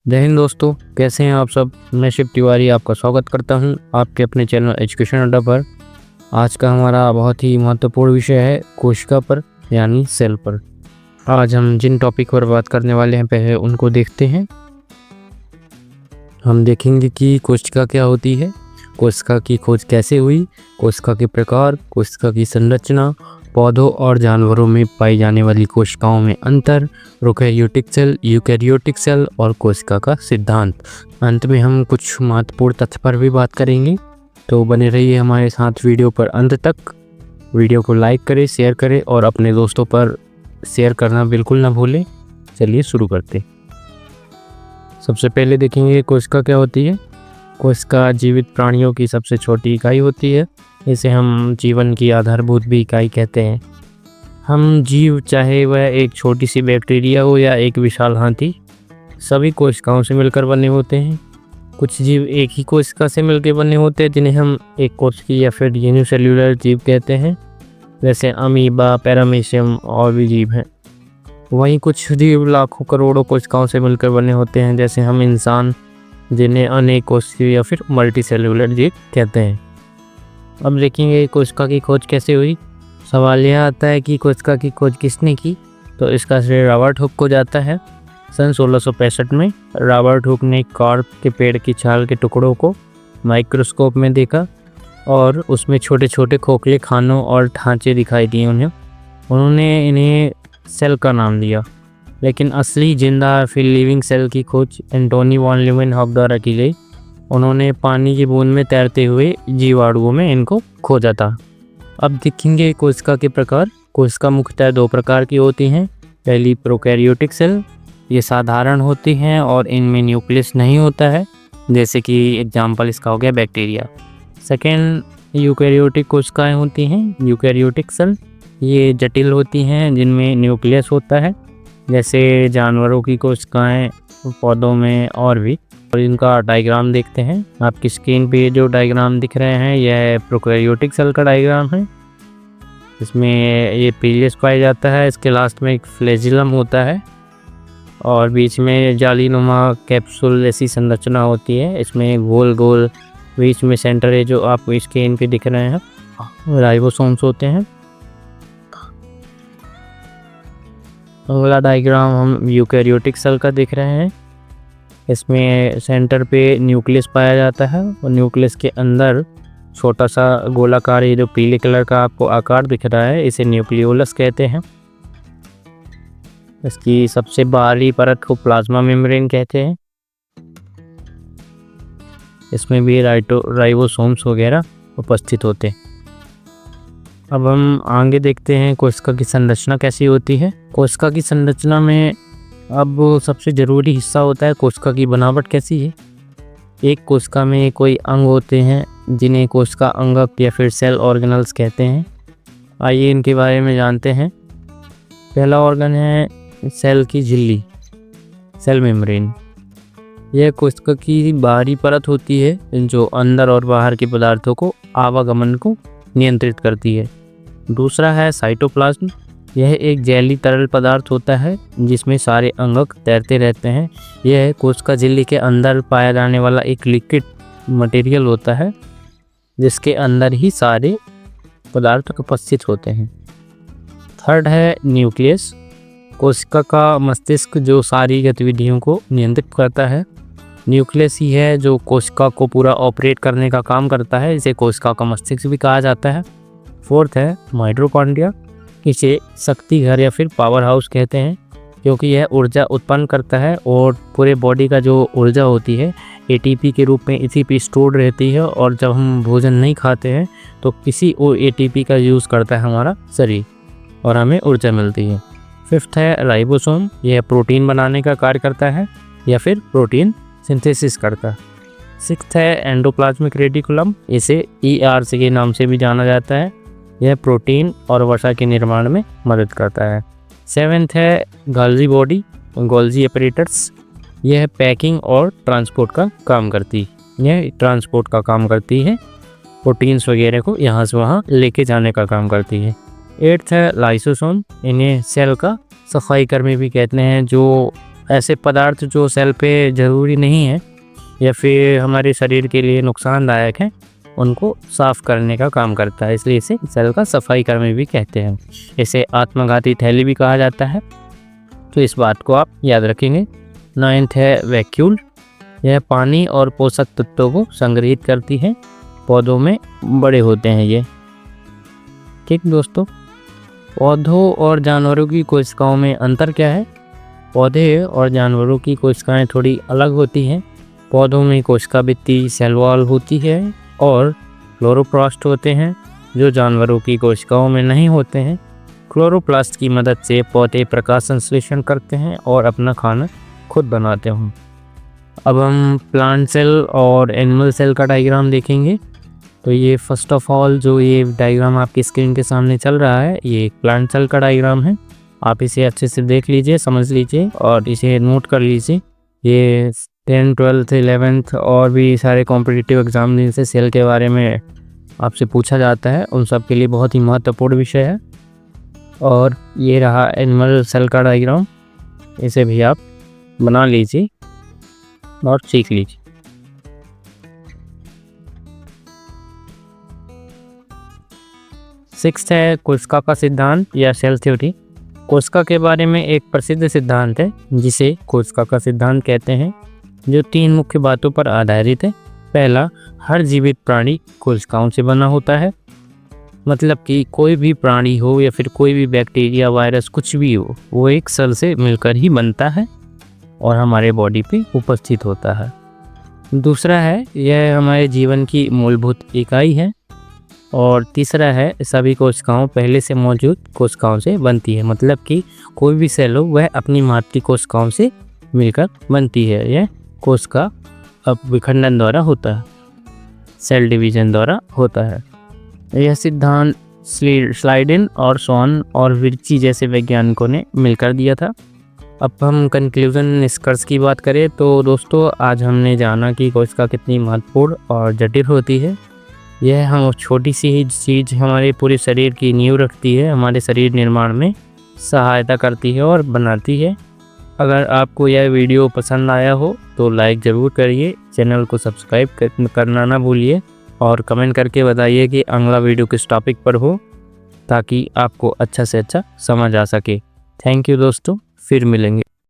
जय हिंद दोस्तों, कैसे हैं आप सब। मैं शिव तिवारी आपका स्वागत करता हूं आपके अपने चैनल एजुकेशन अड्डा पर। आज का हमारा बहुत ही महत्वपूर्ण विषय है कोशिका पर यानी सेल पर। आज हम जिन टॉपिक पर बात करने वाले हैं पहले उनको देखते हैं। हम देखेंगे कि कोशिका क्या होती है, कोशिका की खोज कैसे हुई, कोशिका के प्रकार, कोशिका की संरचना, पौधों और जानवरों में पाई जाने वाली कोशिकाओं में अंतर, प्रोकैरियोटिक सेल, यूकैरियोटिक सेल और कोशिका का सिद्धांत। अंत में हम कुछ महत्वपूर्ण तथ्य पर भी बात करेंगे, तो बने रहिए हमारे साथ वीडियो पर अंत तक। वीडियो को लाइक करें, शेयर करें और अपने दोस्तों पर शेयर करना बिल्कुल ना भूलें। चलिए शुरू करते। सबसे पहले देखेंगे कोशिका क्या होती है। कोशिका जीवित प्राणियों की सबसे छोटी इकाई होती है। इसे हम जीवन की आधारभूत भी इकाई कहते हैं। हम जीव, चाहे वह एक छोटी सी बैक्टीरिया हो या एक विशाल हाथी, सभी कोशिकाओं से मिलकर बने होते हैं। कुछ जीव एक ही कोशिका से मिलकर बने होते हैं जिन्हें हम एक कोशिकीय या फिर यूनिसेल्युलर जीव कहते हैं, जैसे अमीबा, पैरामीशियम और भी जीव हैं। वहीं कुछ जीव लाखों करोड़ों कोशिकाओं से मिलकर बने होते हैं, जैसे हम इंसान, जिन्हें अनेक कोशिकीय या फिर मल्टी सेल्युलर जीव कहते हैं। अब देखेंगे कोशिका की खोज कैसे हुई। सवाल यह आता है कि कोशिका की खोज किसने की, तो इसका श्रेय रॉबर्ट हुक को जाता है। सन 1665 में रॉबर्ट हुक ने कार्प के पेड़ की छाल के टुकड़ों को माइक्रोस्कोप में देखा और उसमें छोटे छोटे खोखले खानों और ढांचे दिखाई दिए। उन्होंने इन्हें सेल का नाम दिया, लेकिन असली जिंदा फिर लिविंग सेल की खोज एंटोनी वॉन ल्यूमेनहॉफ द्वारा की गई। उन्होंने पानी की बूंद में तैरते हुए जीवाणुओं में इनको खोजा था। अब देखेंगे कोशिका के प्रकार। कोशिका मुख्यतः दो प्रकार की होती हैं। पहली प्रोकैरियोटिक सेल, ये साधारण होती हैं और इनमें न्यूक्लियस नहीं होता है, जैसे कि एग्जाम्पल इसका हो गया बैक्टीरिया। सेकेंड, यूकैरियोटिक कोशिकाएं होती हैं। यूकैरियोटिक सेल ये जटिल होती हैं जिनमें न्यूक्लियस होता है, जैसे जानवरों की कोशिकाएं, पौधों में और भी। और इनका डायग्राम देखते हैं। आपकी स्क्रीन पे जो डायग्राम दिख रहे हैं यह प्रोकैरियोटिक सेल का डायग्राम है। इसमें ये पीलियस पाया जाता है, इसके लास्ट में एक फ्लैजिलम होता है और बीच में जालीनुमा कैप्सूल जैसी संरचना होती है। इसमें गोल गोल बीच में सेंटर है जो आपको स्क्रीन पे दिख रहे हैं, राइबोसोम्स होते हैं। अगला डायग्राम हम यूकैरियोटिक सेल का देख रहे हैं। इसमें सेंटर पे न्यूक्लियस पाया जाता है और न्यूक्लियस के अंदर छोटा सा गोलाकार जो पीले कलर का आपको आकार दिख रहा है, इसे न्यूक्लियोलस कहते हैं। इसकी सबसे बाहरी परत को प्लाज्मा मेम्ब्रेन कहते हैं। इसमें भी राइबोसोम्स वगैरह उपस्थित होते हैं। अब हम आगे देखते हैं कोशिका की संरचना कैसी होती है। कोशिका की संरचना में अब सबसे ज़रूरी हिस्सा होता है कोशिका की बनावट कैसी है। एक कोशिका में कोई अंग होते हैं जिन्हें कोशिका अंगक या फिर सेल ऑर्गेनल्स कहते हैं। आइए इनके बारे में जानते हैं। पहला ऑर्गन है सेल की झिल्ली, सेल मेम्ब्रेन। यह कोशिका की बाहरी परत होती है जो अंदर और बाहर के पदार्थों को आवागमन को नियंत्रित करती है। दूसरा है साइटोप्लाज्म। यह एक जैली तरल पदार्थ होता है जिसमें सारे अंगक तैरते रहते हैं। यह कोशिका झिल्ली के अंदर पाया जाने वाला एक लिक्विड मटेरियल होता है जिसके अंदर ही सारे पदार्थ उपस्थित होते हैं। थर्ड है न्यूक्लियस। कोशिका का मस्तिष्क जो सारी गतिविधियों को नियंत्रित करता है। न्यूक्लियस ही है जो कोशिका को पूरा ऑपरेट करने का काम करता है, इसे कोशिका का मस्तिष्क भी कहा जाता है। फोर्थ है माइटोकॉन्ड्रिया। इसे शक्ति घर या फिर पावर हाउस कहते हैं क्योंकि यह ऊर्जा उत्पन्न करता है और पूरे बॉडी का जो ऊर्जा होती है एटीपी के रूप में इसी पे स्टोर्ड रहती है, और जब हम भोजन नहीं खाते हैं तो किसी और एटीपी का यूज़ करता है हमारा शरीर और हमें ऊर्जा मिलती है। फिफ्थ है राइबोसोम। यह प्रोटीन बनाने का कार्य करता है या फिर प्रोटीन सिंथेसिस करता है। सिक्स्थ है एंडोप्लाज्मिक रेटिकुलम। इसे ERC के नाम से भी जाना जाता है। यह प्रोटीन और वसा के निर्माण में मदद करता है। सेवेंथ है गोल्जी बॉडी, गोल्जी अपरेटस। यह पैकिंग और ट्रांसपोर्ट का काम करती है। यह ट्रांसपोर्ट का काम करती है, प्रोटीन्स वगैरह को यहाँ से वहाँ लेके जाने का काम करती है। एट्थ है लाइसोसोम। इन्हें सेल का सफाई कर्मी भी कहते हैं, जो ऐसे पदार्थ जो सेल पे ज़रूरी नहीं है या फिर हमारे शरीर के लिए नुकसानदायक है, उनको साफ़ करने का काम करता है, इसलिए इसे सेल का सफाई कर्मी भी कहते हैं। इसे आत्मघाती थैली भी कहा जाता है, तो इस बात को आप याद रखेंगे। 9th है वैक्यूल। यह पानी और पोषक तत्वों को संग्रहित करती है। पौधों में बड़े होते हैं ये। ठीक दोस्तों, पौधों और जानवरों की कोशिकाओं में अंतर क्या है? पौधे और जानवरों की कोशिकाएं थोड़ी अलग होती हैं। पौधों में कोशिका भित्ति सेल वॉल होती है और क्लोरोप्लास्ट होते हैं, जो जानवरों की कोशिकाओं में नहीं होते हैं। क्लोरोप्लास्ट की मदद से पौधे प्रकाश संश्लेषण करते हैं और अपना खाना खुद बनाते हैं। अब हम प्लांट सेल और एनिमल सेल का डायग्राम देखेंगे। तो ये फर्स्ट ऑफ ऑल जो ये डायग्राम आपकी स्क्रीन के सामने चल रहा है, ये प्लांट सेल का डायग्राम है। आप इसे अच्छे से देख लीजिए, समझ लीजिए और इसे नोट कर लीजिए। ये 10th 12th 11th और भी सारे कॉम्पिटिटिव एग्जाम जिनसे सेल के बारे में आपसे पूछा जाता है, उन सब के लिए बहुत ही महत्वपूर्ण विषय है। और ये रहा एनिमल सेल का डायग्राम, इसे भी आप बना लीजिए और सीख लीजिए। सिक्स्थ है कोशिका का सिद्धांत या सेल थ्योरी। कोशिका के बारे में एक प्रसिद्ध सिद्धांत है जिसे कोशिका का सिद्धांत कहते हैं, जो 3 मुख्य बातों पर आधारित है। पहला, हर जीवित प्राणी कोशिकाओं से बना होता है। मतलब कि कोई भी प्राणी हो या फिर कोई भी बैक्टीरिया, वायरस, कुछ भी हो, वो एक सेल से मिलकर ही बनता है और हमारे बॉडी पे उपस्थित होता है। दूसरा है, यह हमारे जीवन की मूलभूत इकाई है। और तीसरा है, सभी कोशिकाओं पहले से मौजूद कोशिकाओं से बनती है। मतलब कि कोई भी सेल हो वह अपनी मातृ कोशिकाओं से मिलकर बनती है। यह कोशिका अब विखंडन द्वारा होता है, सेल डिवीजन द्वारा होता है। यह सिद्धांत स्लाइडिन और स्वॉन और विर्ची जैसे वैज्ञानिकों ने मिलकर दिया था। अब हम कंक्लूजन निष्कर्ष की बात करें तो दोस्तों, आज हमने जाना कि कोशिका कितनी महत्वपूर्ण और जटिल होती है। यह हम छोटी सी ही चीज़ हमारे पूरे शरीर की नींव रखती है, हमारे शरीर निर्माण में सहायता करती है और बनाती है। अगर आपको यह वीडियो पसंद आया हो तो लाइक ज़रूर करिए, चैनल को सब्सक्राइब करना ना भूलिए और कमेंट करके बताइए कि अगला वीडियो किस टॉपिक पर हो, ताकि आपको अच्छा से अच्छा समझ आ सके। थैंक यू दोस्तों, फिर मिलेंगे।